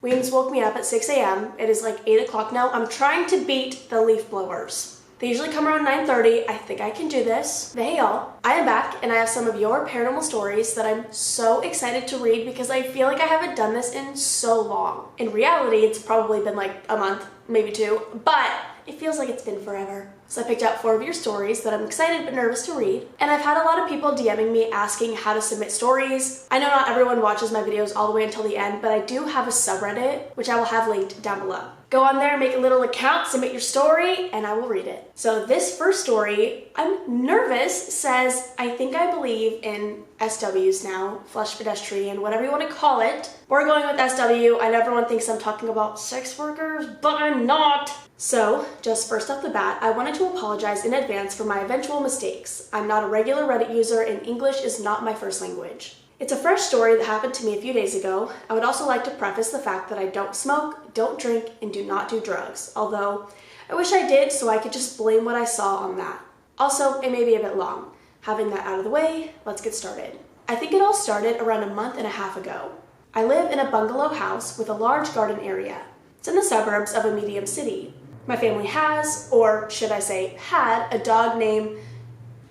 Weems woke me up at 6 a.m. It is like 8 o'clock now. I'm trying to beat the leaf blowers. They usually come around 9:30. I think I can do this. But hey y'all, I am back and I have some of your paranormal stories that I'm so excited to read because I feel like I haven't done this in so long. In reality, it's probably been like a month, maybe two, but it feels like it's been forever. So I picked out 4 of your stories that I'm excited but nervous to read. And I've had a lot of people DMing me asking how to submit stories. I know not everyone watches my videos all the way until the end, but I do have a subreddit, which I will have linked down below. Go on there, make a little account, submit your story, and I will read it. So this first story, I'm nervous, says, I think I believe in SWs now, flesh pedestrian, whatever you want to call it. We're going with SW. I know everyone thinks I'm talking about sex workers, but I'm not. So, just first off the bat, I wanted to apologize in advance for my eventual mistakes. I'm not a regular Reddit user and English is not my first language. It's a fresh story that happened to me a few days ago. I would also like to preface the fact that I don't smoke, don't drink, and do not do drugs, although I wish I did so I could just blame what I saw on that. Also, it may be a bit long. Having that out of the way, let's get started. I think it all started around a month and a half ago. I live in a bungalow house with a large garden area. It's in the suburbs of a medium city. My family has, or should I say had, a dog named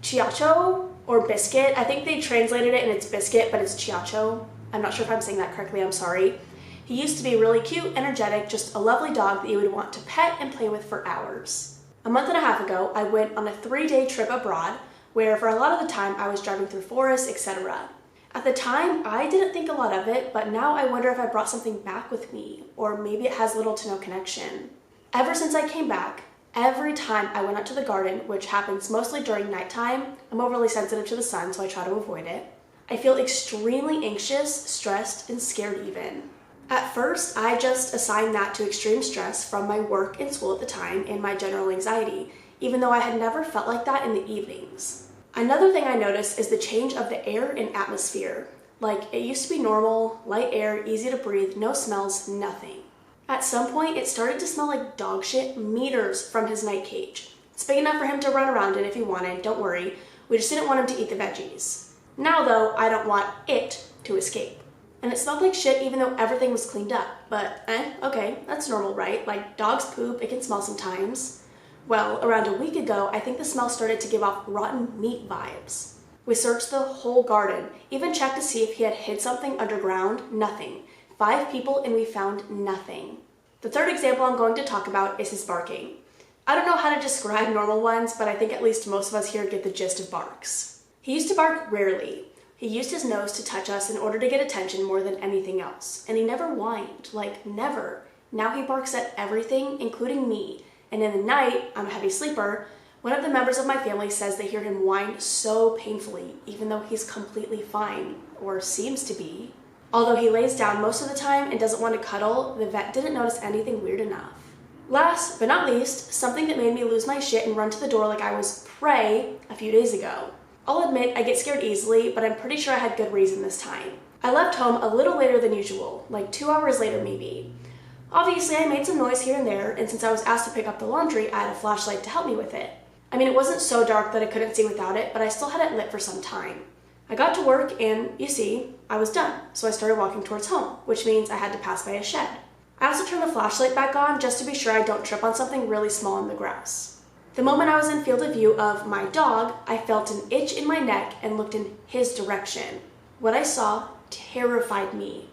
Chiacho or Biscuit. I think they translated it and it's Biscuit, but it's Chiacho. I'm not sure if I'm saying that correctly, I'm sorry. He used to be really cute, energetic, just a lovely dog that you would want to pet and play with for hours. A month and a half ago, I went on a 3-day trip abroad where for a lot of the time I was driving through forests, etc. At the time, I didn't think a lot of it, but now I wonder if I brought something back with me, or maybe it has little to no connection. Ever since I came back, every time I went out to the garden, which happens mostly during nighttime, I'm overly sensitive to the sun, so I try to avoid it, I feel extremely anxious, stressed, and scared even. At first, I just assigned that to extreme stress from my work and school at the time and my general anxiety, even though I had never felt like that in the evenings. Another thing I noticed is the change of the air and atmosphere. Like, it used to be normal, light air, easy to breathe, no smells, nothing. At some point, it started to smell like dog shit meters from his night cage. It's big enough for him to run around in if he wanted, don't worry. We just didn't want him to eat the veggies. Now though, I don't want it to escape. And it smelled like shit even though everything was cleaned up. But okay, that's normal, right? Like dogs poop, it can smell sometimes. Well, around a week ago, I think the smell started to give off rotten meat vibes. We searched the whole garden, even checked to see if he had hid something underground, nothing. 5 people and we found nothing. The third example I'm going to talk about is his barking. I don't know how to describe normal ones, but I think at least most of us here get the gist of barks. He used to bark rarely. He used his nose to touch us in order to get attention more than anything else. And he never whined, like never. Now he barks at everything, including me. And in the night, I'm a heavy sleeper, one of the members of my family says they hear him whine so painfully, even though he's completely fine, or seems to be. Although he lays down most of the time and doesn't want to cuddle, the vet didn't notice anything weird enough. Last but not least, something that made me lose my shit and run to the door like I was prey a few days ago. I'll admit I get scared easily, but I'm pretty sure I had good reason this time. I left home a little later than usual, like 2 hours later maybe. Obviously I made some noise here and there, and since I was asked to pick up the laundry, I had a flashlight to help me with it. I mean, it wasn't so dark that I couldn't see without it, but I still had it lit for some time. I got to work and, you see, I was done, so I started walking towards home, which means I had to pass by a shed. I also turned the flashlight back on just to be sure I don't trip on something really small in the grass. The moment I was in field of view of my dog, I felt an itch in my neck and looked in his direction. What I saw terrified me.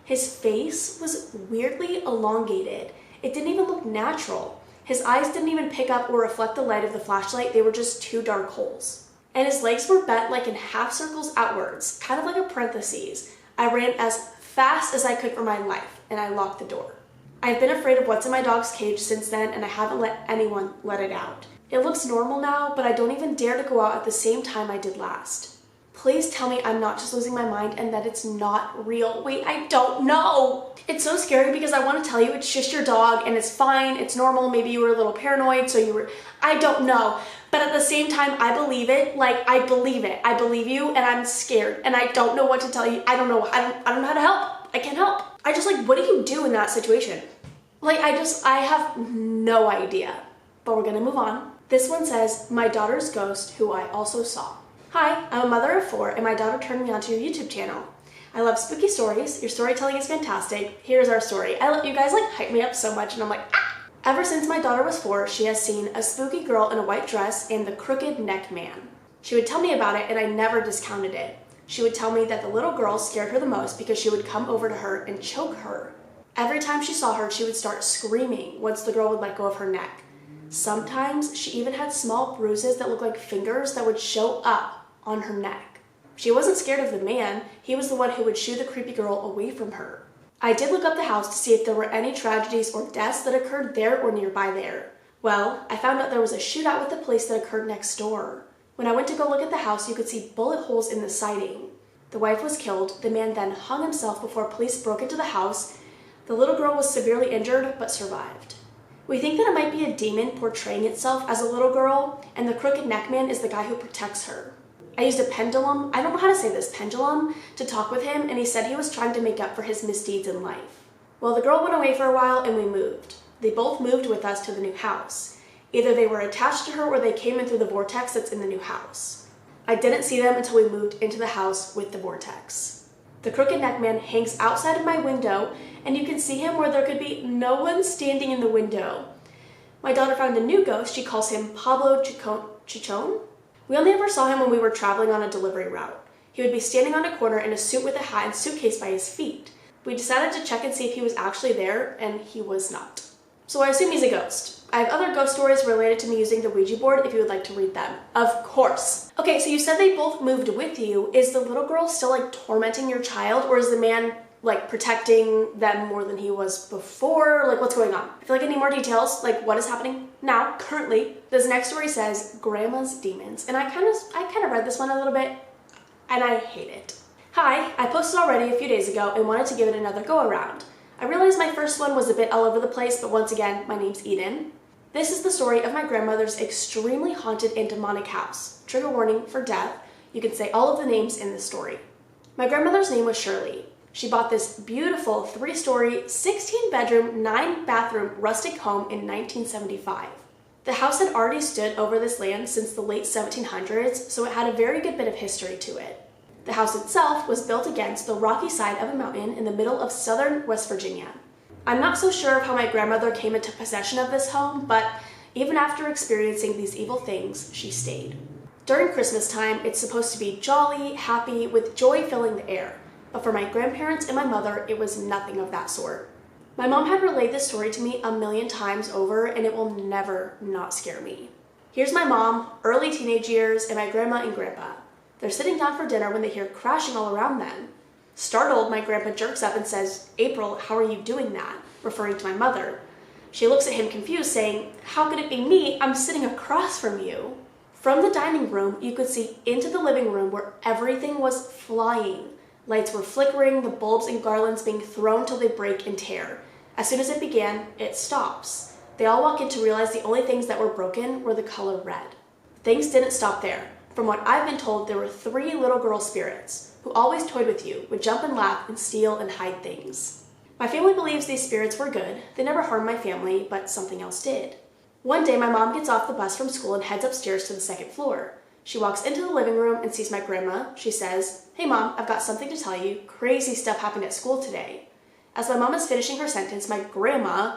His face was weirdly elongated. It didn't even look natural. His eyes didn't even pick up or reflect the light of the flashlight, they were just 2 dark holes. And his legs were bent like in half circles outwards, kind of like a parentheses. I ran as fast as I could for my life, and I locked the door. I've been afraid of what's in my dog's cage since then, and I haven't let anyone let it out. It looks normal now, but I don't even dare to go out at the same time I did last. Please tell me I'm not just losing my mind and that it's not real. Wait, I don't know. It's so scary because I want to tell you it's just your dog and it's fine, it's normal. Maybe you were a little paranoid, so I don't know. But at the same time, I believe it. Like, I believe it. I believe you and I'm scared and I don't know what to tell you. I don't know how to help. I can't help. I just what do you do in that situation? Like, I have no idea. But we're gonna move on. This one says, my daughter's ghost, who I also saw. Hi, I'm a mother of 4 and my daughter turned me onto your YouTube channel. I love spooky stories. Your storytelling is fantastic. Here's our story. You guys like hype me up so much and I'm like, ah! Ever since my daughter was 4, she has seen a spooky girl in a white dress and the crooked neck man. She would tell me about it and I never discounted it. She would tell me that the little girl scared her the most because she would come over to her and choke her. Every time she saw her, she would start screaming once the girl would let go of her neck. Sometimes she even had small bruises that looked like fingers that would show up on her neck. She wasn't scared of the man. He was the one who would shoo the creepy girl away from her. I did look up the house to see if there were any tragedies or deaths that occurred there or nearby there. Well, I found out there was a shootout with the police that occurred next door. When I went to go look at the house, you could see bullet holes in the siding. The wife was killed. The man then hung himself before police broke into the house. The little girl was severely injured but survived. We think that it might be a demon portraying itself as a little girl, and the crooked neck man is the guy who protects her. I used a pendulum, I don't know how to say this, pendulum, to talk with him, and he said he was trying to make up for his misdeeds in life. Well, the girl went away for a while and we moved. They both moved with us to the new house. Either they were attached to her or they came in through the vortex that's in the new house. I didn't see them until we moved into the house with the vortex. The crooked neck man hangs outside of my window, and you can see him where there could be no one standing in the window. My daughter found a new ghost. She calls him Pablo Chichon. We only ever saw him when we were traveling on a delivery route. He would be standing on a corner in a suit with a hat and suitcase by his feet. We decided to check and see if he was actually there, and he was not. So I assume he's a ghost. I have other ghost stories related to me using the Ouija board if you would like to read them. Of course. Okay, so you said they both moved with you. Is the little girl still like tormenting your child, or is the man like protecting them more than he was before? Like, what's going on? I feel like I need more details. Like, what is happening now, currently? This next story says Grandma's Demons, and I kind of read this one a little bit, and I hate it. Hi, I posted already a few days ago and wanted to give it another go around. I realized my first one was a bit all over the place, but once again, my name's Eden. This is the story of my grandmother's extremely haunted and demonic house. Trigger warning for death. You can say all of the names in this story. My grandmother's name was Shirley. She bought this beautiful 3-story, 16-bedroom, 9-bathroom rustic home in 1975. The house had already stood over this land since the late 1700s, so it had a very good bit of history to it. The house itself was built against the rocky side of a mountain in the middle of southern West Virginia. I'm not so sure of how my grandmother came into possession of this home, but even after experiencing these evil things, she stayed. During Christmas time, it's supposed to be jolly, happy, with joy filling the air. But for my grandparents and my mother, it was nothing of that sort. My mom had relayed this story to me a million times over, and it will never not scare me. Here's my mom, early teenage years, and my grandma and grandpa. They're sitting down for dinner when they hear crashing all around them. Startled, my grandpa jerks up and says, "April, how are you doing that?" referring to my mother. She looks at him confused, saying, "How could it be me? I'm sitting across from you." From the dining room, you could see into the living room where everything was flying. Lights were flickering, the bulbs and garlands being thrown till they break and tear. As soon as it began, it stops. They all walk in to realize the only things that were broken were the color red. Things didn't stop there. From what I've been told, there were 3 little girl spirits who always toyed with you, would jump and laugh and steal and hide things. My family believes these spirits were good. They never harmed my family, but something else did. One day, my mom gets off the bus from school and heads upstairs to the 2nd floor. She walks into the living room and sees my grandma. She says, "Hey Mom, I've got something to tell you. Crazy stuff happened at school today." As my mom is finishing her sentence, my grandma,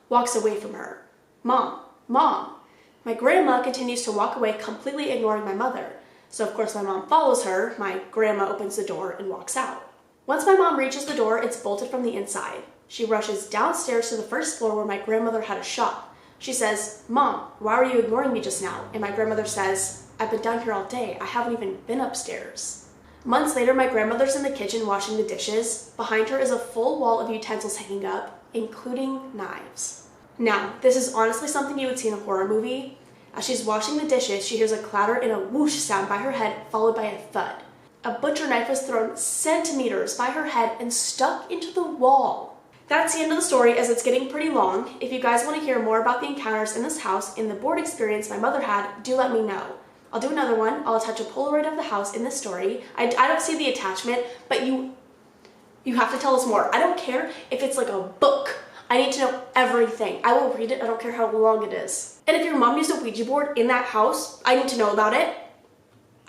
walks away from her. Mom. My grandma continues to walk away, completely ignoring my mother. So of course my mom follows her. My grandma opens the door and walks out. Once my mom reaches the door, it's bolted from the inside. She rushes downstairs to the 1st floor where my grandmother had a shop. She says, "Mom, why were you ignoring me just now?" And my grandmother says, "I've been down here all day. I haven't even been upstairs." Months later, my grandmother's in the kitchen washing the dishes. Behind her is a full wall of utensils hanging up, including knives. Now, this is honestly something you would see in a horror movie. As she's washing the dishes, she hears a clatter and a whoosh sound by her head, followed by a thud. A butcher knife was thrown centimeters by her head and stuck into the wall. That's the end of the story, as it's getting pretty long. If you guys want to hear more about the encounters in this house and the board experience my mother had, do let me know. I'll do another one. I'll attach a Polaroid of the house in this story. I don't see the attachment, but you have to tell us more. I don't care if it's like a book. I need to know everything. I will read it. I don't care how long it is. And if your mom used a Ouija board in that house, I need to know about it.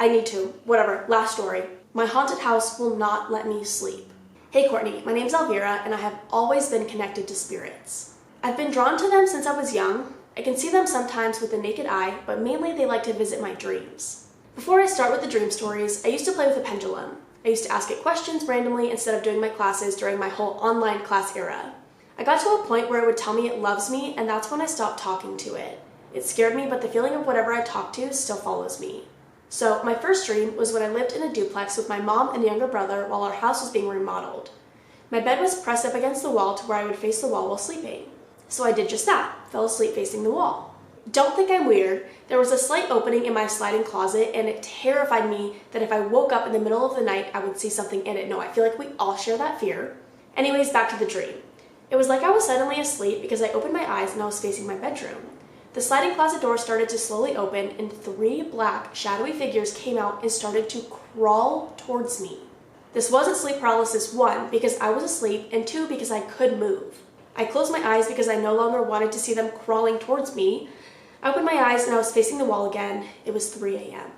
I need to. Whatever. Last story. My haunted house will not let me sleep. Hey Courtney, my name's Elvira and I have always been connected to spirits. I've been drawn to them since I was young. I can see them sometimes with the naked eye, but mainly they like to visit my dreams. Before I start with the dream stories, I used to play with a pendulum. I used to ask it questions randomly instead of doing my classes during my whole online class era. I got to a point where it would tell me it loves me, and that's when I stopped talking to it. It scared me, but the feeling of whatever I talked to still follows me. So my first dream was when I lived in a duplex with my mom and younger brother while our house was being remodeled. My bed was pressed up against the wall to where I would face the wall while sleeping. So I did just that, fell asleep facing the wall. Don't think I'm weird. There was a slight opening in my sliding closet and it terrified me that if I woke up in the middle of the night, I would see something in it. No, I feel like we all share that fear. Anyways, back to the dream. It was like I was suddenly asleep because I opened my eyes and I was facing my bedroom. The sliding closet door started to slowly open and 3 black, shadowy figures came out and started to crawl towards me. This wasn't sleep paralysis, 1, because I was asleep, and 2, because I could move. I closed my eyes because I no longer wanted to see them crawling towards me. I opened my eyes and I was facing the wall again. It was 3 a.m.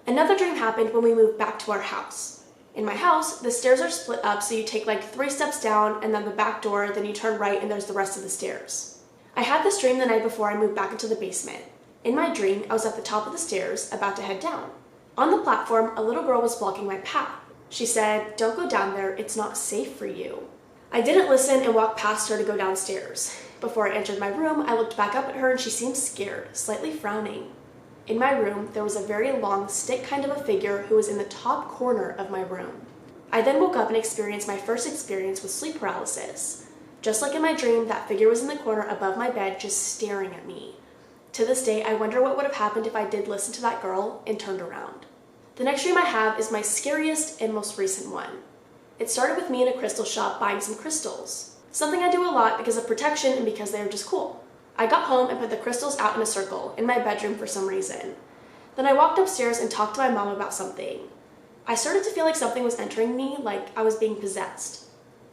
Another dream happened when we moved back to our house. In my house, the stairs are split up so you take like 3 steps down and then the back door, then you turn right and there's the rest of the stairs. I had this dream the night before I moved back into the basement. In my dream, I was at the top of the stairs, about to head down. On the platform, a little girl was blocking my path. She said, "Don't go down there, it's not safe for you." I didn't listen and walked past her to go downstairs. Before I entered my room, I looked back up at her and she seemed scared, slightly frowning. In my room, there was a very long stick kind of a figure who was in the top corner of my room. I then woke up and experienced my first experience with sleep paralysis. Just like in my dream, that figure was in the corner above my bed just staring at me. To this day, I wonder what would have happened if I did listen to that girl and turned around. The next dream I have is my scariest and most recent one. It started with me in a crystal shop buying some crystals. Something I do a lot because of protection and because they are just cool. I got home and put the crystals out in a circle in my bedroom for some reason. Then I walked upstairs and talked to my mom about something. I started to feel like something was entering me, like I was being possessed.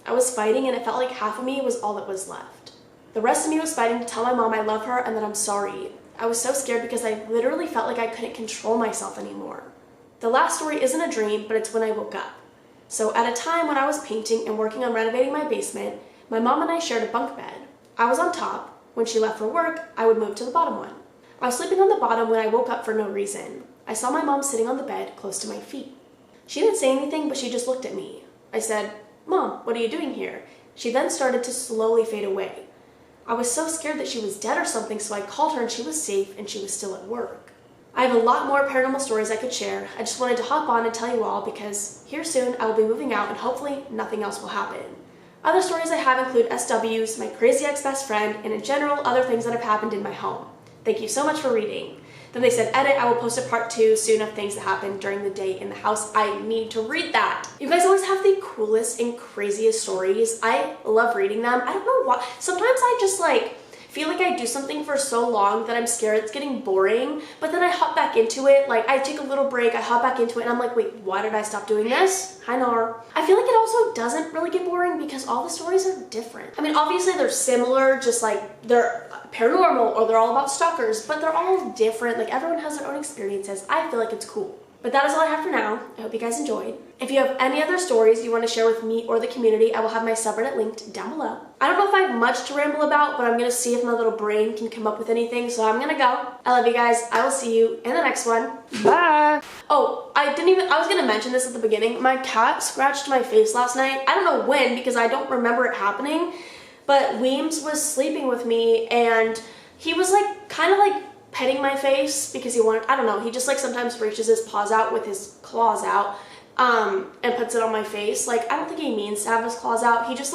I was fighting and it felt like half of me was all that was left. The rest of me was fighting to tell my mom I love her and that I'm sorry. I was so scared because I literally felt like I couldn't control myself anymore. The last story isn't a dream, but it's when I woke up. So at a time when I was painting and working on renovating my basement, my mom and I shared a bunk bed. I was on top. When she left for work, I would move to the bottom one. I was sleeping on the bottom when I woke up for no reason. I saw my mom sitting on the bed close to my feet. She didn't say anything, but she just looked at me. I said, "Mom, what are you doing here?" She then started to slowly fade away. I was so scared that she was dead or something, so I called her and she was safe and she was still at work. I have a lot more paranormal stories I could share. I just wanted to hop on and tell you all because here soon I will be moving out and hopefully nothing else will happen. Other stories I have include SWs, my crazy ex-best friend, and in general, other things that have happened in my home. Thank you so much for reading. Then they said, edit, I will post a part 2 soon of things that happened during the day in the house. I need to read that. You guys always have the coolest and craziest stories. I love reading them. I don't know why. Sometimes I just feel like I do something for so long that I'm scared it's getting boring, but then I hop back into it. Like I take a little break, I hop back into it, and I'm like, wait, why did I stop doing this? Hi, Nar. I feel like it also doesn't really get boring because all the stories are different. I mean, obviously they're similar, just like they're paranormal or they're all about stalkers, but they're all different. Like everyone has their own experiences. I feel like it's cool. But that is all I have for now. I hope you guys enjoyed. If you have any other stories you want to share with me or the community, I will have my subreddit linked down below. I don't know if I have much to ramble about, but I'm going to see if my little brain can come up with anything, so I'm going to go. I love you guys. I will see you in the next one. Bye! Oh, I was going to mention this at the beginning. My cat scratched my face last night. I don't know when because I don't remember it happening, but Weems was sleeping with me and he was kind of petting my face because he wanted, I don't know, he just sometimes reaches his paws out with his claws out and puts it on my face. I don't think he means to have his claws out. He just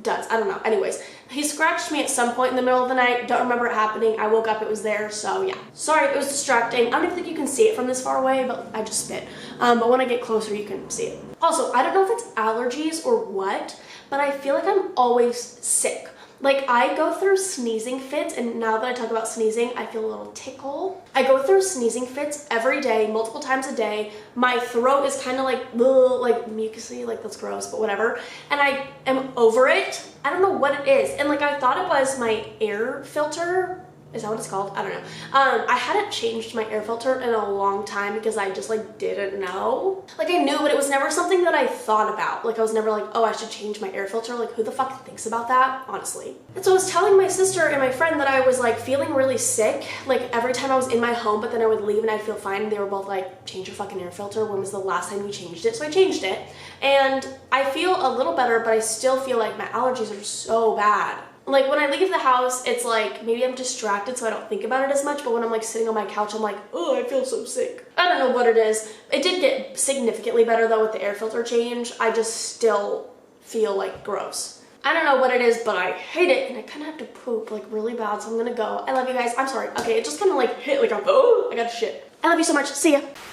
does. I don't know. Anyways, he scratched me at some point in the middle of the night. Don't remember it happening. I woke up, it was there, so yeah. Sorry, it was distracting. I don't even think you can see it from this far away, but I just spit. But when I get closer, you can see it. Also, I don't know if it's allergies or what, but I feel like I'm always sick. I go through sneezing fits, and now that I talk about sneezing, I feel a little tickle. I go through sneezing fits every day, multiple times a day. My throat is kind of mucusy, that's gross, but whatever. And I am over it. I don't know what it is. And I thought it was my air filter Is that what it's called? I don't know. I hadn't changed my air filter in a long time because I just like didn't know. Like I knew, but it was never something that I thought about. Like I was never like, oh, I should change my air filter. Like who the fuck thinks about that, honestly? And so I was telling my sister and my friend that I was like feeling really sick, like every time I was in my home, but then I would leave and I'd feel fine. And they were both like, change your fucking air filter. When was the last time you changed it? So I changed it and I feel a little better, but I still feel like my allergies are so bad. Like when I leave the house, it's like maybe I'm distracted so I don't think about it as much, but when I'm like sitting on my couch, I'm like, oh, I feel so sick. I don't know what it is. It did get significantly better though with the air filter change. I just still feel like gross. I don't know what it is, but I hate it and I kind of have to poop like really bad, so I'm gonna go. I love you guys. I'm sorry. Okay, it just kind of like hit like, oh, I got shit. I love you so much. See ya.